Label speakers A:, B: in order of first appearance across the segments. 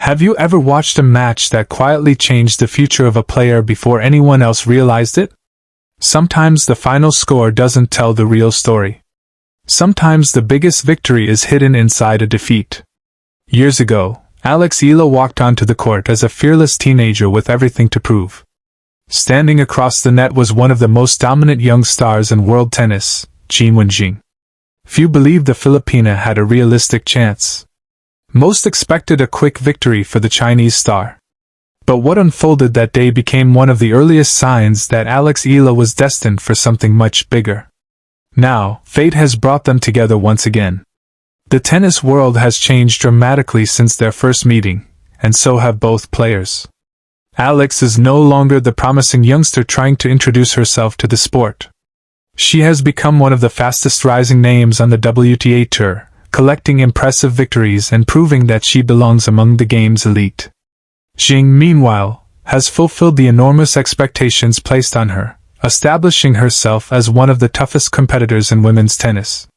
A: Have you ever watched a match that quietly changed the future of a player before anyone else realized it? Sometimes the final score doesn't tell the real story. Sometimes the biggest victory is hidden inside a defeat. Years ago, Eala walked onto the court as a fearless teenager with everything to prove. Standing across the net was one of the most dominant young stars in world tennis, Qinwen Zheng. Few believed the Filipina had a realistic chance. Most expected a quick victory for the Chinese star. But what unfolded that day became one of the earliest signs that Eala was destined for something much bigger. Now, fate has brought them together once again. The tennis world has changed dramatically since their first meeting, and so have both players. Alex is no longer the promising youngster trying to introduce herself to the sport. She has become one of the fastest rising names on the WTA Tour, collecting impressive victories and proving that she belongs among the game's elite. Zheng, meanwhile, has fulfilled the enormous expectations placed on her, establishing herself as one of the toughest competitors in women's tennis.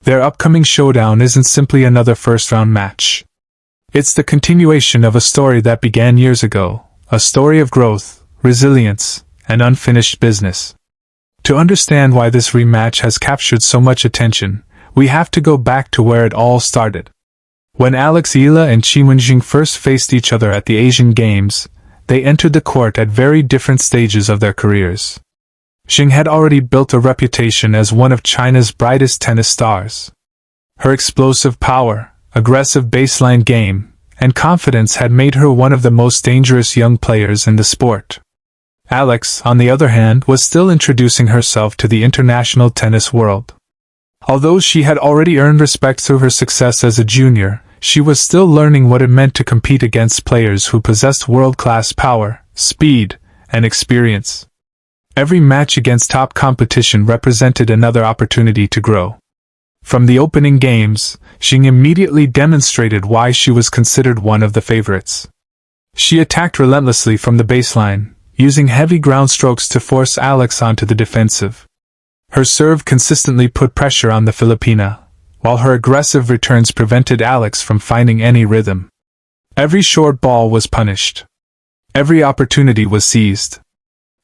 A: Their upcoming showdown isn't simply another first-round match. It's the continuation of a story that began years ago, a story of growth, resilience, and unfinished business. To understand why this rematch has captured so much attention, we have to go back to where it all started. When Eala and Qinwen Zheng first faced each other at the Asian Games, they entered the court at very different stages of their careers. Zheng had already built a reputation as one of China's brightest tennis stars. Her explosive power, aggressive baseline game, and confidence had made her one of the most dangerous young players in the sport. Alex, on the other hand, was still introducing herself to the international tennis world. Although she had already earned respect through her success as a junior, she was still learning what it meant to compete against players who possessed world-class power, speed, and experience. Every match against top competition represented another opportunity to grow. From the opening games, Zheng immediately demonstrated why she was considered one of the favorites. She attacked relentlessly from the baseline, using heavy ground strokes to force Alex onto the defensive. Her serve consistently put pressure on the Filipina, while her aggressive returns prevented Alex from finding any rhythm. Every short ball was punished. Every opportunity was seized.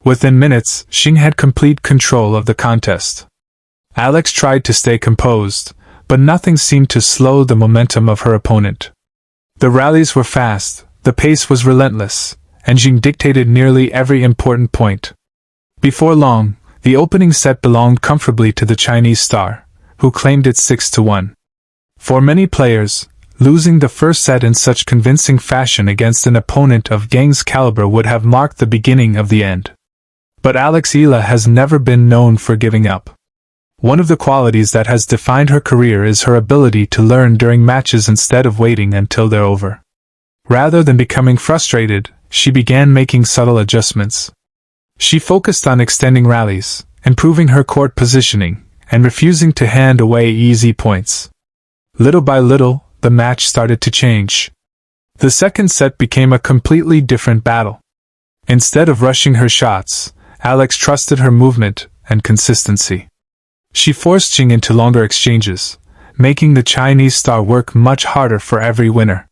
A: Within minutes, Zheng had complete control of the contest. Alex tried to stay composed, but nothing seemed to slow the momentum of her opponent. The rallies were fast, the pace was relentless, and Zheng dictated nearly every important point. Before long, the opening set belonged comfortably to the Chinese star, who claimed it 6-1. For many players, losing the first set in such convincing fashion against an opponent of Zheng's caliber would have marked the beginning of the end. But Eala has never been known for giving up. One of the qualities that has defined her career is her ability to learn during matches instead of waiting until they're over. Rather than becoming frustrated, she began making subtle adjustments. She focused on extending rallies, improving her court positioning, and refusing to hand away easy points. Little by little, the match started to change. The second set became a completely different battle. Instead of rushing her shots, Alex trusted her movement and consistency. She forced Zheng into longer exchanges, making the Chinese star work much harder for every winner.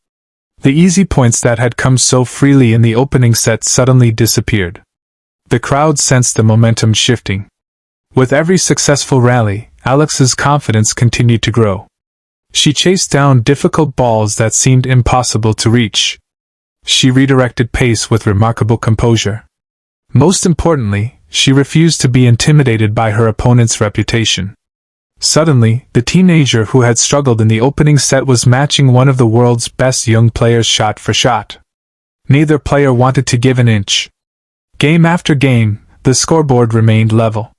A: The easy points that had come so freely in the opening set suddenly disappeared. The crowd sensed the momentum shifting. With every successful rally, Alex's confidence continued to grow. She chased down difficult balls that seemed impossible to reach. She redirected pace with remarkable composure. Most importantly, she refused to be intimidated by her opponent's reputation. Suddenly, the teenager who had struggled in the opening set was matching one of the world's best young players shot for shot. Neither player wanted to give an inch. Game after game, the scoreboard remained level.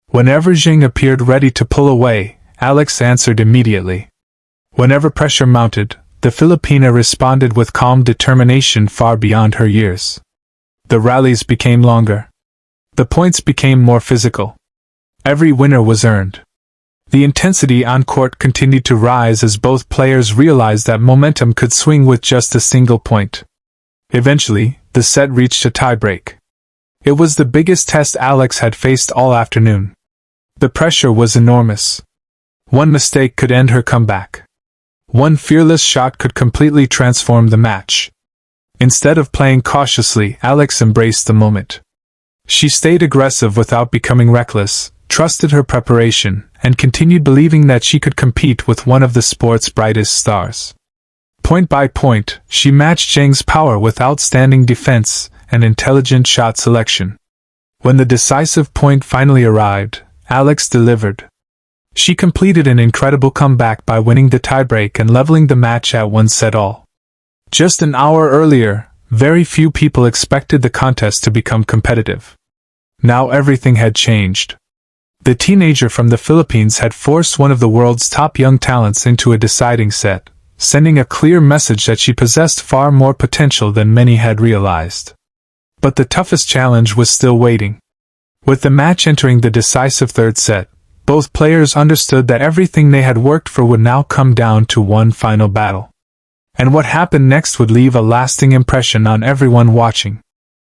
A: Whenever Zheng appeared ready to pull away, Alex answered immediately. Whenever pressure mounted, the Filipina responded with calm determination far beyond her years. The rallies became longer. The points became more physical. Every winner was earned. The intensity on court continued to rise as both players realized that momentum could swing with just a single point. Eventually, the set reached a tiebreak. It was the biggest test Alex had faced all afternoon. The pressure was enormous. One mistake could end her comeback. One fearless shot could completely transform the match. Instead of playing cautiously, Alex embraced the moment. She stayed aggressive without becoming reckless, trusted her preparation, and continued believing that she could compete with one of the sport's brightest stars. Point by point, she matched Zheng's power with outstanding defense and intelligent shot selection. When the decisive point finally arrived, Alex delivered. She completed an incredible comeback by winning the tiebreak and leveling the match at 1-all. Just an hour earlier, very few people expected the contest to become competitive. Now everything had changed. The teenager from the Philippines had forced one of the world's top young talents into a deciding set, sending a clear message that she possessed far more potential than many had realized. But the toughest challenge was still waiting. With the match entering the decisive third set, both players understood that everything they had worked for would now come down to one final battle. And what happened next would leave a lasting impression on everyone watching.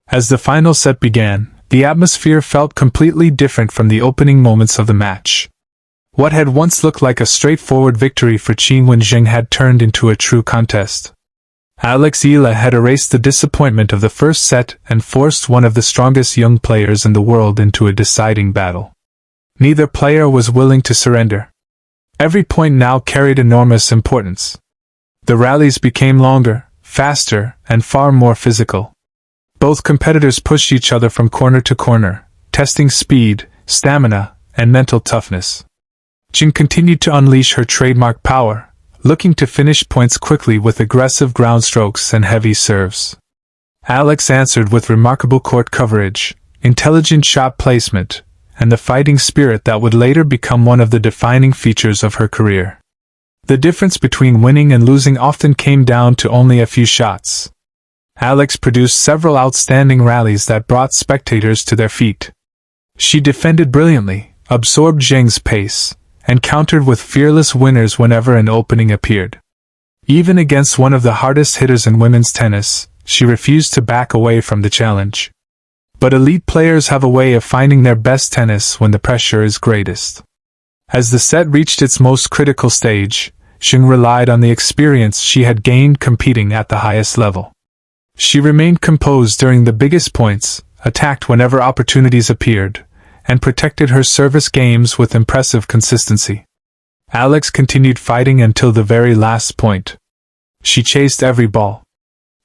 A: As the final set began, the atmosphere felt completely different from the opening moments of the match. What had once looked like a straightforward victory for Qinwen Zheng had turned into a true contest. Eala had erased the disappointment of the first set and forced one of the strongest young players in the world into a deciding battle. Neither player was willing to surrender. Every point now carried enormous importance. The rallies became longer, faster, and far more physical. Both competitors pushed each other from corner to corner, testing speed, stamina, and mental toughness. Zheng continued to unleash her trademark power, looking to finish points quickly with aggressive ground strokes and heavy serves. Alex answered with remarkable court coverage, intelligent shot placement, and the fighting spirit that would later become one of the defining features of her career. The difference between winning and losing often came down to only a few shots. Alex produced several outstanding rallies that brought spectators to their feet. She defended brilliantly, absorbed Zheng's pace, and countered with fearless winners whenever an opening appeared. Even against one of the hardest hitters in women's tennis, she refused to back away from the challenge. But elite players have a way of finding their best tennis when the pressure is greatest. As the set reached its most critical stage, Zheng relied on the experience she had gained competing at the highest level. She remained composed during the biggest points, attacked whenever opportunities appeared, and protected her service games with impressive consistency. Alex continued fighting until the very last point. She chased every ball.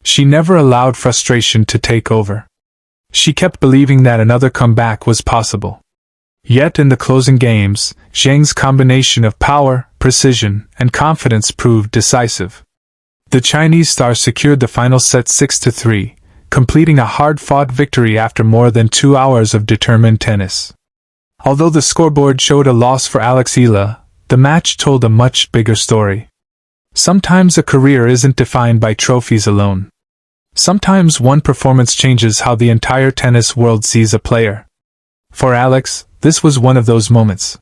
A: She never allowed frustration to take over. She kept believing that another comeback was possible. Yet in the closing games, Zheng's combination of power, precision, and confidence proved decisive. The Chinese star secured the final set 6-3, completing a hard-fought victory after more than 2 hours of determined tennis. Although the scoreboard showed a loss for Eala, the match told a much bigger story. Sometimes a career isn't defined by trophies alone. Sometimes one performance changes how the entire tennis world sees a player. For Alex, this was one of those moments.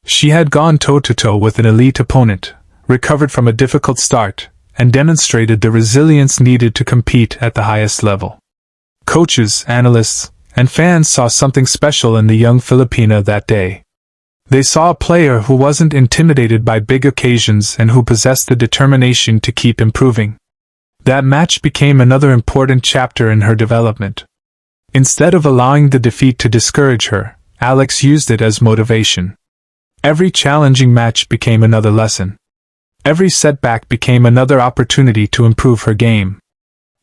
A: She had gone toe-to-toe with an elite opponent, recovered from a difficult start, and demonstrated the resilience needed to compete at the highest level. Coaches, analysts, and fans saw something special in the young Filipina that day. They saw a player who wasn't intimidated by big occasions and who possessed the determination to keep improving. That match became another important chapter in her development. Instead of allowing the defeat to discourage her, Alex used it as motivation. Every challenging match became another lesson. Every setback became another opportunity to improve her game.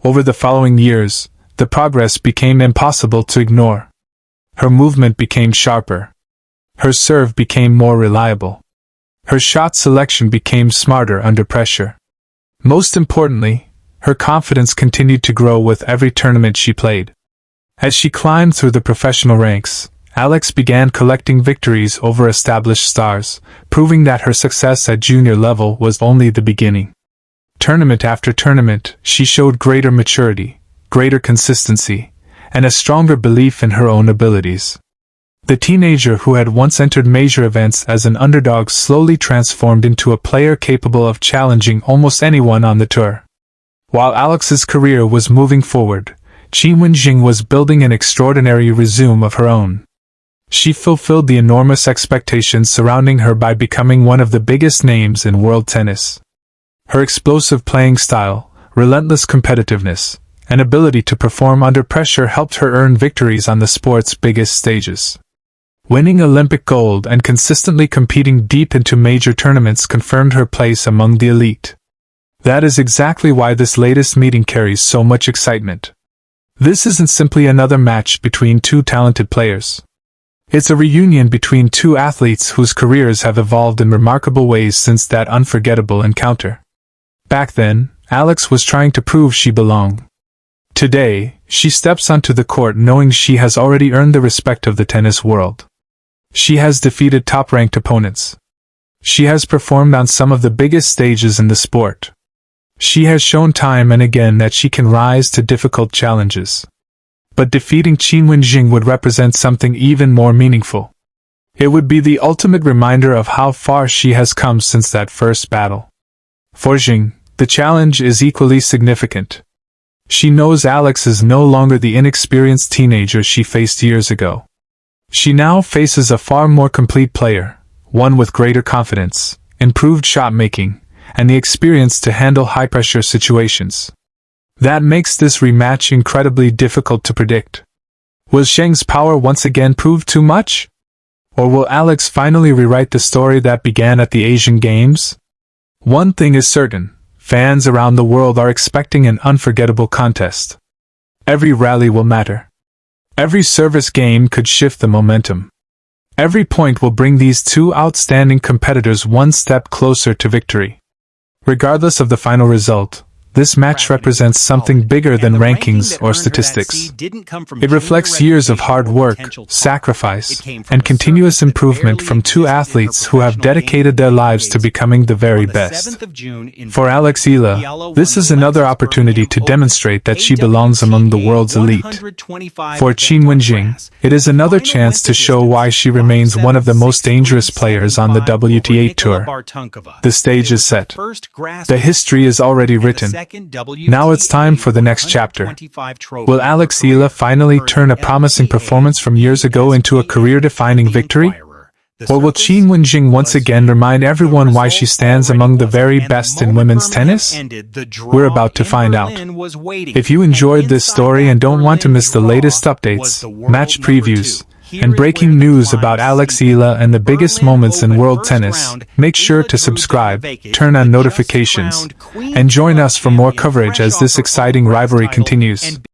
A: Over the following years, the progress became impossible to ignore. Her movement became sharper. Her serve became more reliable. Her shot selection became smarter under pressure. Most importantly, her confidence continued to grow with every tournament she played. As she climbed through the professional ranks, Alex began collecting victories over established stars, proving that her success at junior level was only the beginning. Tournament after tournament, she showed greater maturity, greater consistency, and a stronger belief in her own abilities. The teenager who had once entered major events as an underdog slowly transformed into a player capable of challenging almost anyone on the tour. While Alex's career was moving forward, Qinwen Zheng was building an extraordinary resume of her own. She fulfilled the enormous expectations surrounding her by becoming one of the biggest names in world tennis. Her explosive playing style, relentless competitiveness, and ability to perform under pressure helped her earn victories on the sport's biggest stages. Winning Olympic gold and consistently competing deep into major tournaments confirmed her place among the elite. That is exactly why this latest meeting carries so much excitement. This isn't simply another match between two talented players. It's a reunion between two athletes whose careers have evolved in remarkable ways since that unforgettable encounter. Back then, Alex was trying to prove she belonged. Today, she steps onto the court knowing she has already earned the respect of the tennis world. She has defeated top-ranked opponents. She has performed on some of the biggest stages in the sport. She has shown time and again that she can rise to difficult challenges. But defeating Qinwen Zheng would represent something even more meaningful. It would be the ultimate reminder of how far she has come since that first battle. For Zheng, the challenge is equally significant. She knows Alex is no longer the inexperienced teenager she faced years ago. She now faces a far more complete player, one with greater confidence, improved shot-making, and the experience to handle high-pressure situations. That makes this rematch incredibly difficult to predict. Will Zheng's power once again prove too much? Or will Alex finally rewrite the story that began at the Asian Games? One thing is certain, fans around the world are expecting an unforgettable contest. Every rally will matter. Every service game could shift the momentum. Every point will bring these two outstanding competitors one step closer to victory. Regardless of the final result, this match represents something bigger than rankings or statistics. It reflects years of hard work, sacrifice, and continuous improvement from two athletes who have dedicated their lives to becoming the very best. For Alex Eala, this is another opportunity to demonstrate that she belongs among the world's elite. For Qinwen Zheng, it is another chance to show why she remains one of the most dangerous players on the WTA Tour. The stage is set. The history is already written. Now it's time for the next chapter. Will Alex Eala finally turn a promising performance from years ago into a career-defining victory? Or will Qinwen Zheng once again remind everyone why she stands among the very best in women's tennis? We're about to find out. If you enjoyed this story and don't want to miss the latest updates, match previews, and breaking news about Alex Eala and the biggest moments in world tennis, make sure to subscribe, turn on notifications, and join us for more coverage as this exciting rivalry continues.